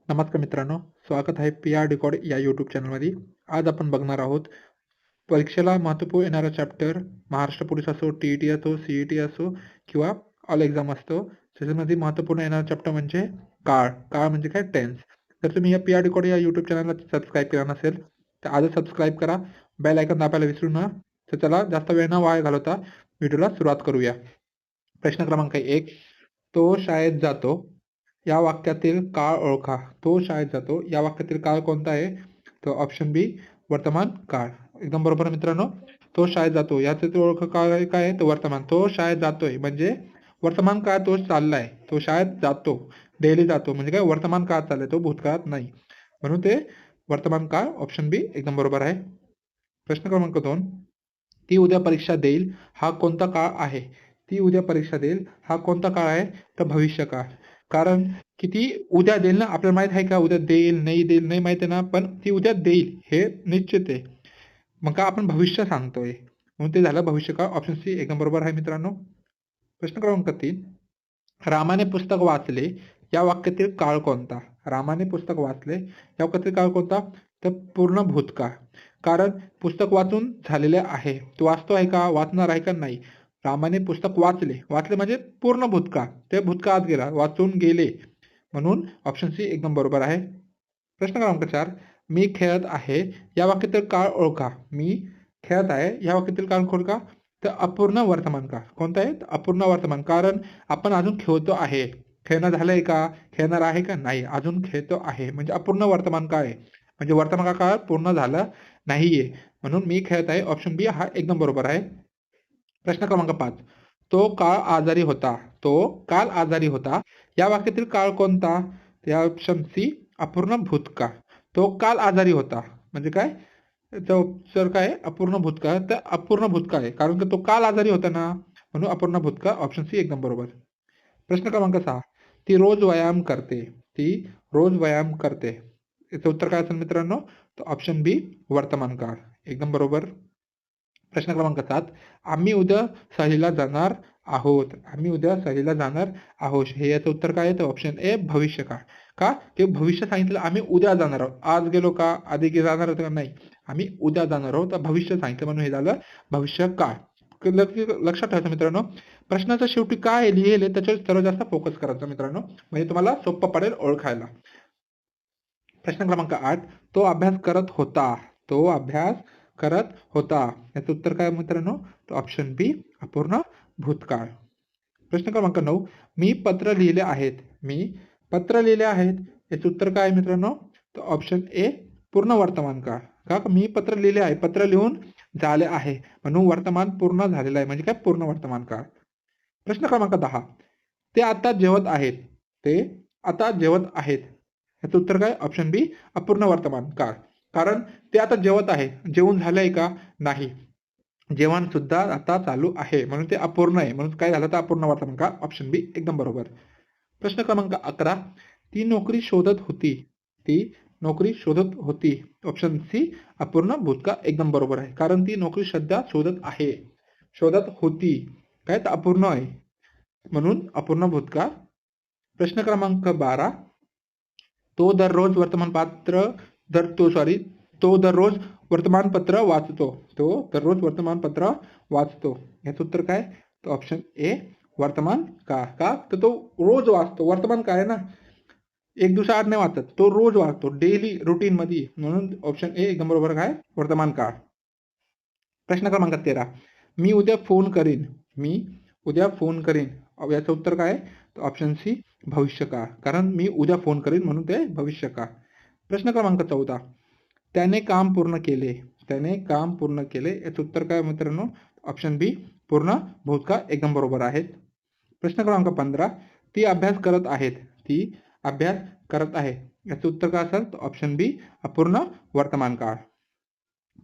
नमस्कार मित्रांनो, स्वागत आहे पी-आर डिकॉड या यूट्यूब चॅनलमध्ये. आज आपण बघणार आहोत परीक्षेला महत्त्वपूर्ण येणारा चॅप्टर महाराष्ट्र पोलीस असो, टी-ई-टी असो, सी-ई-टी असो किंवा ऑल एक्झाम असतो. त्याच्यामध्ये महत्त्वपूर्ण येणारा चॅप्टर म्हणजे काळ. काळ म्हणजे काय? टेन्स. जर तुम्ही या पी-आर डिकॉड या यूट्यूब चॅनलला सबस्क्राईब केला नसेल, तर आजच सबस्क्राईब करा. बेल आयकॉन दाबायला विसरू नका. तर चला जास्त वेळ न वाया घालवता व्हिडिओला सुरुवात करूया. प्रश्न क्रमांक 1. तो शाळेत जातो. या वाक्यातील काळ ओळखा. तो शाळेत जातो. या वाक्यातील काळ कोणता आहे? तर ऑप्शन बी वर्तमान काळ. एकदम बरोबर मित्रांनो. तो शाळेत जातो. याची ओळख काय काय आहे? तर वर्तमान. तो शाळेत जातोय म्हणजे वर्तमान काळ तो चाललाय. तो शाळेत जातो. डेली जातो म्हणजे काय? वर्तमान काळात चाललाय. तो भूतकाळात नाही. म्हणून ते वर्तमान काळ ऑप्शन बी एकदम बरोबर आहे. प्रश्न क्रमांक 2. ती उद्या परीक्षा देईल. हा कोणता काळ आहे? ती उद्या परीक्षा देईल. हा कोणता काळ आहे? तर भविष्यकाळ. कारण की ती उद्या देईल ना, आपल्याला माहित आहे का उद्या देईल, नाही देईल, नाही माहित आहे ना, पण ती उद्या देईल हे निश्चित आहे. मग का आपण भविष्य सांगतोय, म्हणून ते झालं भविष्यकाळ. ऑप्शन सी एकदम बरोबर आहे मित्रांनो. प्रश्न क्रमांक 3. रामाने पुस्तक वाचले. या वाक्यातील काळ कोणता? रामाने पुस्तक वाचले. या वाक्यातील काळ कोणता? तर पूर्ण भूतकाळ. कारण पुस्तक वाचून झालेले आहे. तो वाचतो आहे का? वाचणार आहे का? नाही. रामाने पुस्तक वाचले. वाचले म्हणजे पूर्ण भूतकाळ. ते भूतकाळात गेला. वाचून गेले. म्हणून ऑप्शन सी एकदम बरोबर आहे. प्रश्न क्रमांक 4. मी खेळत आहे. या वाक्यातील काळ ओळखा. मी खेळत आहे. या वाक्यातील काळ ओळखा. तर अपूर्ण वर्तमान काळ. कोणता आहे? तर अपूर्ण वर्तमान. कारण आपण अजून खेळतो आहे. खेळणं झालंय का? खेळणार आहे का? नाही. अजून खेळतो आहे. म्हणजे अपूर्ण वर्तमान काळ आहे. म्हणजे वर्तमान काळ पूर्ण झाला नाहीये. म्हणून मी खेळत आहे. ऑप्शन बी हा एकदम बरोबर आहे. प्रश्न क्रमांक 5. तो काळ आजारी होता. तो काल आजारी होता. या वाक्यातील काळ कोणता? या ऑप्शन सी अपूर्ण भूतकाळ. तो काल आजारी होता. म्हणजे काय? त्याचा उत्तर काय आहे? अपूर्ण भूतकाळ. तर अपूर्ण भूतकाळ आहे. कारण की तो काल आजारी होता ना, म्हणून अपूर्ण भूतकाळ. ऑप्शन सी एकदम बरोबर. प्रश्न क्रमांक 6. ती रोज व्यायाम करते. ती रोज व्यायाम करते. याचं उत्तर काय असेल मित्रांनो? तर ऑप्शन बी वर्तमान काळ. एकदम बरोबर. प्रश्न क्रमांक 7. आम्ही उद्या सहलीला जाणार आहोत. आम्ही उद्या सहलीला जाणार आहोत. हे याचं उत्तर काय आहे? तर ऑप्शन ए भविष्यकाळ. का? ते भविष्य सांगितलं आम्ही उद्या जाणार आहोत. आज गेलो का? आधी जाणार होतो का? नाही. आम्ही उद्या जाणार आहोत. तर भविष्य सांगितलं म्हणून हे झालं भविष्यकाळ. लक्षात ठेवायचं मित्रांनो. प्रश्नाच्या शेवटी काय लिहिलंय त्याच्यावर सर्वात जास्त फोकस करायचा मित्रांनो. म्हणजे तुम्हाला सोपं पडेल ओळखायला. प्रश्न क्रमांक 8. तो अभ्यास करत होता. तो अभ्यास करत होता. याचं उत्तर काय मित्रांनो? तर ऑप्शन बी अपूर्ण भूतकाळ. प्रश्न क्रमांक 9. मी पत्र लिहिले आहेत. मी पत्र लिहिले आहेत. याचं उत्तर काय आहे मित्रांनो? तर ऑप्शन ए पूर्ण वर्तमान काळ. का? मी पत्र लिहिले आहे. पत्र लिहून झाले आहे. म्हणून वर्तमान पूर्ण झालेलं आहे. म्हणजे काय? पूर्ण वर्तमान काळ. प्रश्न क्रमांक 10. ते आता जेवत आहेत. ते आता जेवत आहेत. याचं उत्तर काय? ऑप्शन बी अपूर्ण वर्तमान काळ. कारण ते आता जेवत आहे. जेवून झालंय का? नाही. जेवण सुद्धा आता चालू आहे. म्हणून ते अपूर्ण आहे. म्हणून काय झालं तर अपूर्ण वर्तमान काळ. ऑप्शन बी एकदम बरोबर. प्रश्न क्रमांक 11. ती नोकरी शोधत होती. ती नोकरी शोधत होती. ऑप्शन सी अपूर्ण भूतकाळ एकदम बरोबर आहे. कारण ती नोकरी सध्या शोधत आहे. शोधत होती. काय? तर अपूर्ण आहे. म्हणून अपूर्ण भूतकाळ. प्रश्न क्रमांक 12. तो दररोज वर्तमानपत्र तो दररोज वर्तमानपत्र वाचतो. तो दररोज वर्तमानपत्र वाचतो. याचं उत्तर काय? तर ऑप्शन ए वर्तमान काळ. का? तर तो रोज वाचतो. वर्तमान काळ आहे ना. एक दिवसाआड नाही वाचत. तो रोज वाचतो. डेली रुटीनमध्ये. म्हणून ऑप्शन ए एकदम बरोबर काय? वर्तमान काळ. प्रश्न क्रमांक 13. मी उद्या फोन करीन. मी उद्या फोन करीन. याचं उत्तर काय? तर ऑप्शन सी भविष्यकाळ. कारण मी उद्या फोन करीन म्हणून ते भविष्यकाळ. प्रश्न क्रमांक 14. त्याने काम पूर्ण केले. त्याने काम पूर्ण केले. याचं उत्तर काय मित्रांनो? ऑप्शन बी पूर्ण भूतकाळ एकदम बरोबर आहेत. प्रश्न क्रमांक 15. ती अभ्यास करत आहेत. ती अभ्यास करत आहे. याचं उत्तर काय असेल? तर ऑप्शन बी अपूर्ण वर्तमान काळ.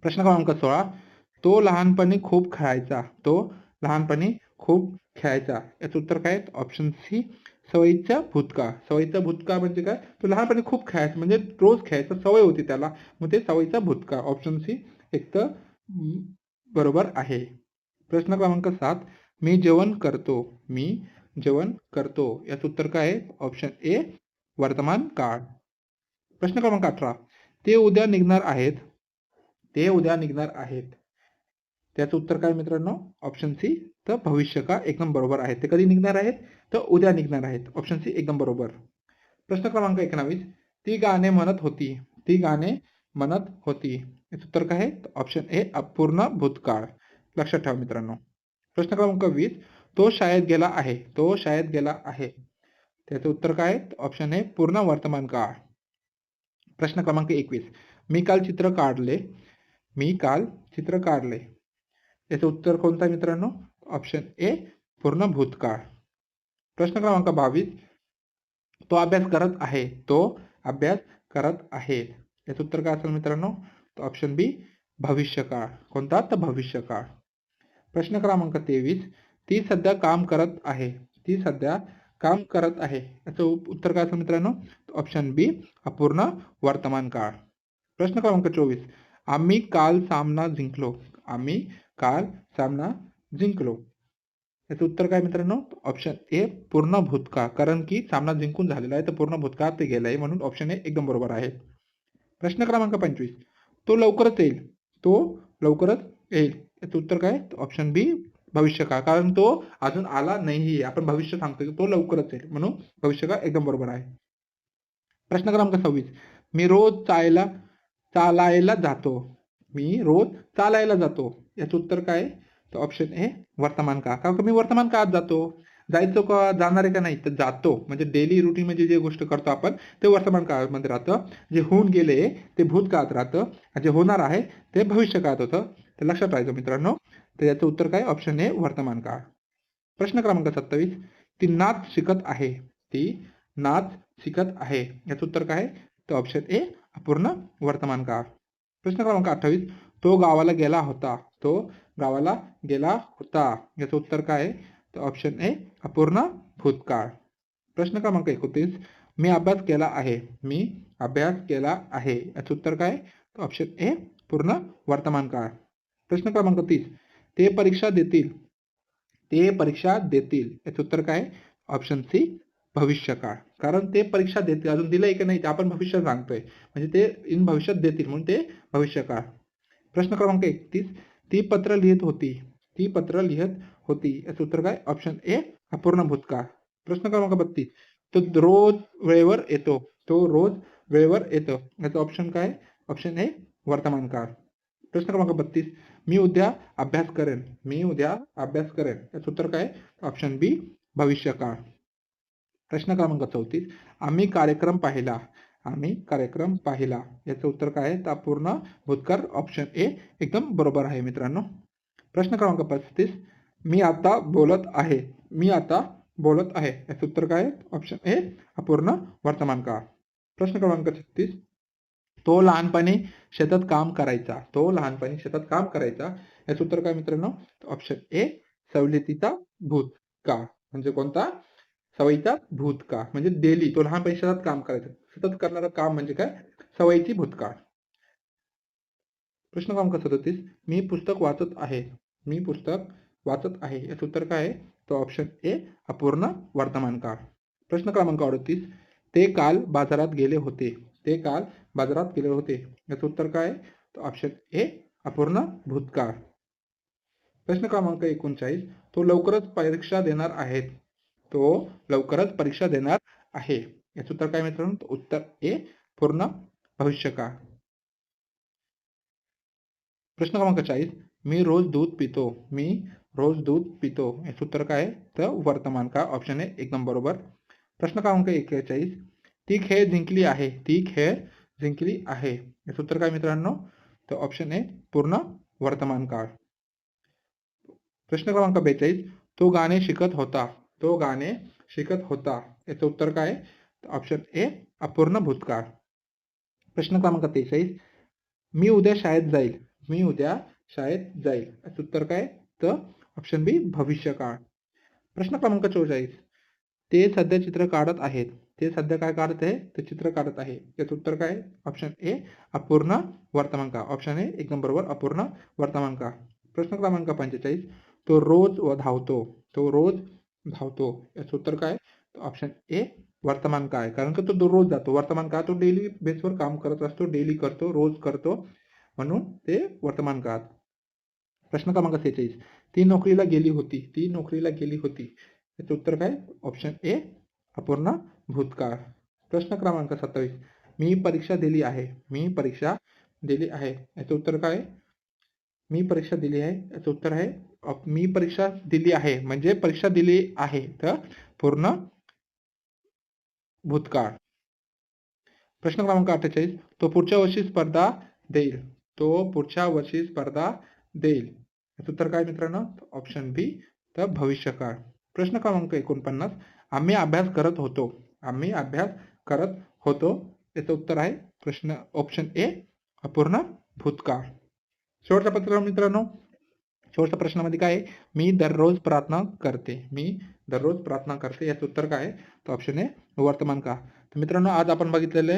प्रश्न क्रमांक 16. तो लहानपणी खूप खेळायचा. तो लहानपणी खूप खेळायचा. याचं उत्तर काय? ऑप्शन सी सवयीचा भूतकाळ. सवयीचा भूतकाळ म्हणजे काय? तो लहानपणी खूप खेळायचा म्हणजे रोज खेळायचा सवय होती त्याला. मग ते सवयीचा भूतकाळ. ऑप्शन सी एक तर बरोबर आहे. प्रश्न क्रमांक 7. मी जेवण करतो. मी जेवण करतो. याचं उत्तर काय आहे? ऑप्शन ए वर्तमान काळ. प्रश्न क्रमांक 18, ते उद्या निघणार आहेत. ते उद्या निघणार आहेत. त्याचं उत्तर काय मित्रांनो? ऑप्शन सी, तर भविष्यकाळ एकदम बरोबर आहे. ते कधी निघणार आहेत? तर उद्या निघणार आहेत. ऑप्शन सी एकदम बरोबर. प्रश्न क्रमांक 19, ती गाणे म्हणत होती. ती गाणे म्हणत होती. याचं उत्तर काय आहे? ऑप्शन ए अपूर्ण भूतकाळ. लक्षात ठेवा मित्रांनो. प्रश्न क्रमांक 20, तो शाळेत गेला आहे. तो शाळेत गेला आहे. त्याचं उत्तर काय आहे? ऑप्शन ए पूर्ण वर्तमान काळ. प्रश्न क्रमांक 21, मी काल चित्र काढले. मी काल चित्र काढले. याचं उत्तर कोणतं आहे मित्रांनो? ऑप्शन ए पूर्ण भूतकाळ. प्रश्न क्रमांक 22, तो अभ्यास करत आहे. तो अभ्यास करत आहे. याचं उत्तर काय असेल मित्रांनो? ऑप्शन बी भविष्यकाळ. कोणता? तर भविष्यकाळ. प्रश्न क्रमांक 23, ती सध्या काम करत आहे. ती सध्या काम करत आहे. याचं उत्तर काय असेल मित्रांनो? ऑप्शन बी अपूर्ण वर्तमान काळ. प्रश्न क्रमांक 24, आम्ही काल सामना जिंकलो. आम्ही काल सामना जिंकलो. याचं उत्तर काय मित्रांनो? ऑप्शन ए पूर्ण भूतकाळ. कारण की सामना जिंकून झालेला आहे, तर पूर्ण भूतकाळ ते गेलं आहे, म्हणून ऑप्शन ए एकदम बरोबर आहे. प्रश्न क्रमांक 25, तो लवकरच येईल. तो लवकरच येईल. याचं उत्तर काय? ऑप्शन बी भविष्यकाळ. कारण तो अजून आला नाही. आपण भविष्य सांगतो की तो लवकरच येईल, म्हणून भविष्यकाळ एकदम बरोबर आहे. प्रश्न क्रमांक 26, मी रोज चालायला जातो. मी रोज चालायला जातो. याचं उत्तर काय? तर ऑप्शन ए वर्तमान काळ. कारण मी वर्तमान काळात जातो. जायचो का? जाणार आहे का नाही? तर जातो. म्हणजे डेली रुटीन मध्ये जे गोष्ट करतो आपण ते वर्तमान काळामध्ये राहतं. जे होऊन गेले ते भूतकाळात राहतं. जे होणार आहे ते भविष्य काळात होतं. तर लक्षात ठेवायचं मित्रांनो. तर याचं उत्तर काय? ऑप्शन ए वर्तमान काळ. प्रश्न क्रमांक 27, ती नाच शिकत आहे. ती नाच शिकत आहे. याचं उत्तर काय? तर ऑप्शन ए अपूर्ण वर्तमान काळ. प्रश्न क्रमांक 28, तो गावाला गेला होता. तो गावाला गेला होता. याचं उत्तर काय आहे? तर ऑप्शन ए अपूर्ण भूतकाळ. प्रश्न क्रमांक 29, मी अभ्यास केला आहे. मी अभ्यास केला आहे. याचं उत्तर काय? ऑप्शन ए पूर्ण वर्तमान काळ. प्रश्न क्रमांक 30, ते परीक्षा देतील. ते परीक्षा देतील. याचं उत्तर काय? ऑप्शन सी भविष्यकाळ. कारण ते परीक्षा देतील. अजून दिलंय की नाही ते आपण भविष्य सांगतोय. म्हणजे ते इन भविष्यात देतील, म्हणून ते भविष्यकाळ. प्रश्न क्रमांक 31, ती पत्र लिहित होती. ती पत्र लिहित होती. याचं उत्तर काय? ऑप्शन ए अपूर्ण भूतकाळ. प्रश्न क्रमांक 32, तो रोज वेळेवर येतो. तो रोज वेळेवर येतो. याचं ऑप्शन काय? ऑप्शन ए वर्तमान काळ. प्रश्न क्रमांक 32, मी उद्या अभ्यास करेन. मी उद्या अभ्यास करेन. याचं उत्तर काय? ऑप्शन बी भविष्यकाळ. प्रश्न क्रमांक 34, आम्ही कार्यक्रम पाहिला. आम्ही कार्यक्रम पाहिला. याचं उत्तर काय आहे? तर अपूर्ण भूतकाळ. ऑप्शन ए एकदम बरोबर आहे मित्रांनो. प्रश्न क्रमांक 35, मी आता बोलत आहे. मी आता बोलत आहे. याचं उत्तर काय आहे? ऑप्शन ए अपूर्ण वर्तमान काळ. प्रश्न क्रमांक 36, तो लहानपणी शेतात काम करायचा. तो लहानपणी शेतात काम करायचा. याचं उत्तर काय मित्रांनो? ऑप्शन ए सवलतीचा भूतकाळ. म्हणजे कोणता? सवयीचा भूतकाळ. म्हणजे डेली तो लहानपणी शेतात काम करायचा. सतत करणारं काम म्हणजे काय? सवयीची भूतकाळ. प्रश्न क्रमांक 37, मी पुस्तक वाचत आहे. मी पुस्तक वाचत आहे. याचं उत्तर काय आहे? तर ऑप्शन ए अपूर्ण वर्तमान काळ. प्रश्न क्रमांक 38, ते काल बाजारात गेले होते. ते काल बाजारात गेले होते. याचं उत्तर काय आहे? तर ऑप्शन ए अपूर्ण भूतकाळ. प्रश्न क्रमांक 39, तो लवकरच परीक्षा देणार आहे. तो लवकरच परीक्षा देणार आहे. याचं उत्तर काय मित्रांनो? उत्तर ए पूर्ण भविष्यकाळ. प्रश्न क्रमांक 40, मी रोज दूध पितो. मी रोज दूध पितो. याचं उत्तर काय आहे? तर वर्तमान काळ. ऑप्शन ए एकदम बरोबर. प्रश्न क्रमांक 41, ती खेळ जिंकली आहे. ती खेळ जिंकली आहे. याचं उत्तर काय मित्रांनो? तर ऑप्शन ए पूर्ण वर्तमान काळ. प्रश्न क्रमांक 42, तो गाणे शिकत होता. तो गाणे शिकत होता. याचं उत्तर काय? ऑप्शन ए अपूर्ण भूतकाळ. प्रश्न क्रमांक 43, मी उद्या शाळेत जाईल. मी उद्या शाळेत जाईल. याचं उत्तर काय? तर ऑप्शन बी भविष्यकाळ. प्रश्न क्रमांक 44, ते सध्या चित्र काढत आहेत. ते सध्या काय काढत आहे? ते चित्र काढत आहे. याचं उत्तर काय? ऑप्शन ए अपूर्ण वर्तमान काळ. ऑप्शन ए एकदम बरोबर अपूर्ण वर्तमान काळ. प्रश्न क्रमांक 45, तो रोज धावतो. तो रोज धावतो. याचं उत्तर काय? ऑप्शन ए वर्तमान काळ, कारण की तो दररोज जातो. वर्तमान काळ तो डेली बेसवर काम करत असतो, डेली करतो, रोज करतो, म्हणून ते वर्तमान काळात. प्रश्न क्रमांक 46. ती नोकरीला गेली होती. ती नोकरीला गेली होती. याचं उत्तर काय? ऑप्शन ए अपूर्ण भूतकाळ. प्रश्न क्रमांक 27. मी परीक्षा दिली आहे. मी परीक्षा दिली आहे. याचं उत्तर काय? मी परीक्षा दिली आहे. याचं उत्तर आहे मी परीक्षा दिली आहे म्हणजे परीक्षा दिली आहे, तर पूर्ण भूतकाळ. प्रश्न क्रमांक 48. तो पुढच्या वर्षी स्पर्धा देईल. तो पुढच्या वर्षी स्पर्धा देईल. याचं उत्तर काय मित्रांनो? ऑप्शन बी, तर भविष्यकाळ. प्रश्न क्रमांक 49. आम्ही अभ्यास करत होतो. आम्ही अभ्यास करत होतो. याचं उत्तर आहे प्रश्न ऑप्शन ए अपूर्ण भूतकाळ. शेवटचा पत्र मित्रांनो, शेवटच्या प्रश्नामध्ये काय आहे? मी दररोज प्रार्थना करते. मी दररोज प्रार्थना करते. याचं उत्तर काय आहे? तर ऑप्शन ए वर्तमान काळ. तर मित्रांनो, आज आपण बघितलेले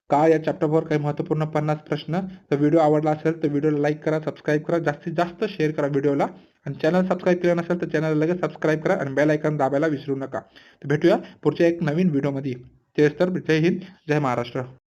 काळ या चॅप्टरवर काही महत्त्वपूर्ण 50 प्रश्न. तर व्हिडिओ आवडला असेल तर व्हिडिओला लाईक करा, सबस्क्राईब करा, जास्तीत जास्त शेअर करा व्हिडिओला, आणि चॅनल सबस्क्राईब केलं नसेल तर चॅनलला लगेच सबस्क्राईब करा आणि बेल आयकॉन दाबायला विसरू नका. तर भेटूया पुढच्या एक नवीन व्हिडिओमध्ये. तेच तर, जय हिंद, जय महाराष्ट्र.